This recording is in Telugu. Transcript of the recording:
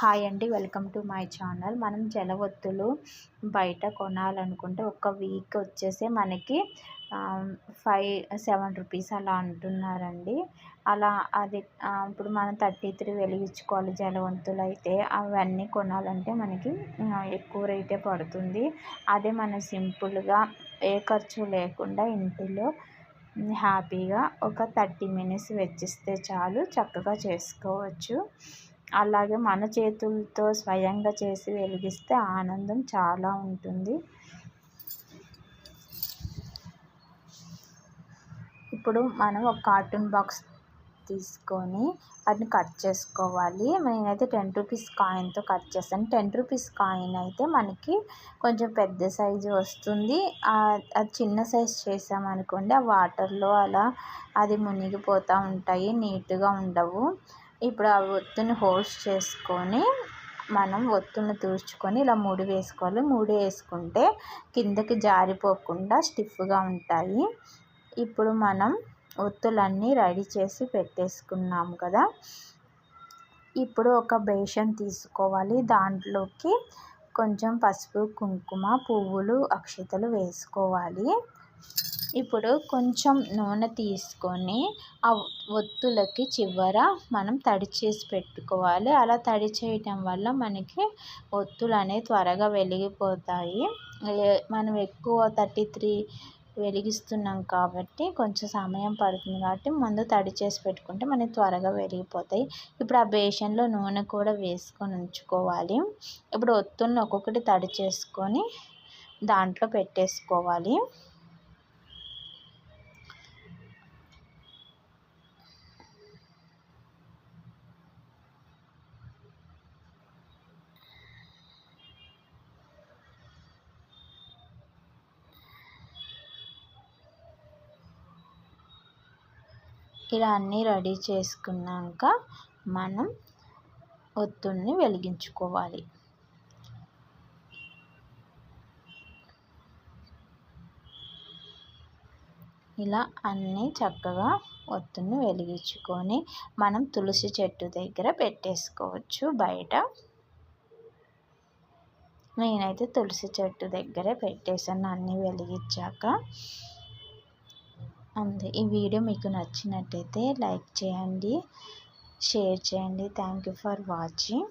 హాయ్ అండి, వెల్కమ్ టు మై ఛానల్. మనం జలవొత్తులు బయట కొనాలనుకుంటే ఒక వీక్ వచ్చేసి మనకి 5-7 రూపీస్ అలా అంటున్నారండి. అలా అది ఇప్పుడు మనం 33 వెలిగించుకోవాలి జలవొత్తులు అయితే అవన్నీ కొనాలంటే మనకి ఎక్కువ రేటే పడుతుంది. అదే మనం సింపుల్గా ఏ ఖర్చు లేకుండా ఇంటిలో హ్యాపీగా ఒక 30 మినిట్స్ వెచ్చిస్తే చాలు, చక్కగా చేసుకోవచ్చు. అలాగే మన చేతులతో స్వయంగా చేసి వెలిగిస్తే ఆనందం చాలా ఉంటుంది. ఇప్పుడు మనం ఒక కార్టూన్ బాక్స్ తీసుకొని వాటిని కట్ చేసుకోవాలి. నేనైతే 10 రూపీస్ కాయిన్తో కట్ చేస్తాను. 10 రూపీస్ కాయిన్ అయితే మనకి కొంచెం పెద్ద సైజు వస్తుంది. అది చిన్న సైజు చేసామనుకోండి, ఆ వాటర్లో అలా అది మునిగిపోతూ ఉంటాయి, నీట్గా ఉండవు. ఇప్పుడు ఆ ఒత్తుని హోల్స్ చేసుకొని మనం ఒత్తుని తుడుచుకొని ఇలా ముడి వేసుకోవాలి. ముడి వేసుకుంటే కిందకి జారిపోకుండా స్టిఫ్గా ఉంటాయి. ఇప్పుడు మనం ఒత్తులన్నీ రెడీ చేసి పెట్టేసుకున్నాం కదా. ఇప్పుడు ఒక బేషన్ తీసుకోవాలి. దాంట్లోకి కొంచెం పసుపు, కుంకుమ, పువ్వులు, అక్షతలు వేసుకోవాలి. ఇప్పుడు కొంచెం నూనె తీసుకొని ఆ ఒత్తులకి చివర మనం తడి చేసి పెట్టుకోవాలి. అలా తడి చేయటం వల్ల మనకి ఒత్తులు అనేవి త్వరగా వెలిగిపోతాయి. మనం ఎక్కువ 33 వెలిగిస్తున్నాం కాబట్టి కొంచెం సమయం పడుతుంది, కాబట్టి ముందు తడి చేసి పెట్టుకుంటే మనకి త్వరగా వెలిగిపోతాయి. ఇప్పుడు ఆ బేషన్లో నూనె కూడా వేసుకొని ఉంచుకోవాలి. ఇప్పుడు ఒత్తులను ఒక్కొక్కటి తడి చేసుకొని దాంట్లో పెట్టేసుకోవాలి. ఇలా అన్నీ రెడీ చేసుకున్నాక మనం ఒత్తుల్ని వెలిగించుకోవాలి. ఇలా అన్నీ చక్కగా ఒత్తుని వెలిగించుకొని మనం తులసి చెట్టు దగ్గర పెట్టేసుకోవచ్చు. బయట నేనైతే తులసి చెట్టు దగ్గరే పెట్టేశాను అన్నీ వెలిగించాక. అంతే. ఈ వీడియో మీకు నచ్చినట్టయితే లైక్ చేయండి, షేర్ చేయండి. Thank you for watching.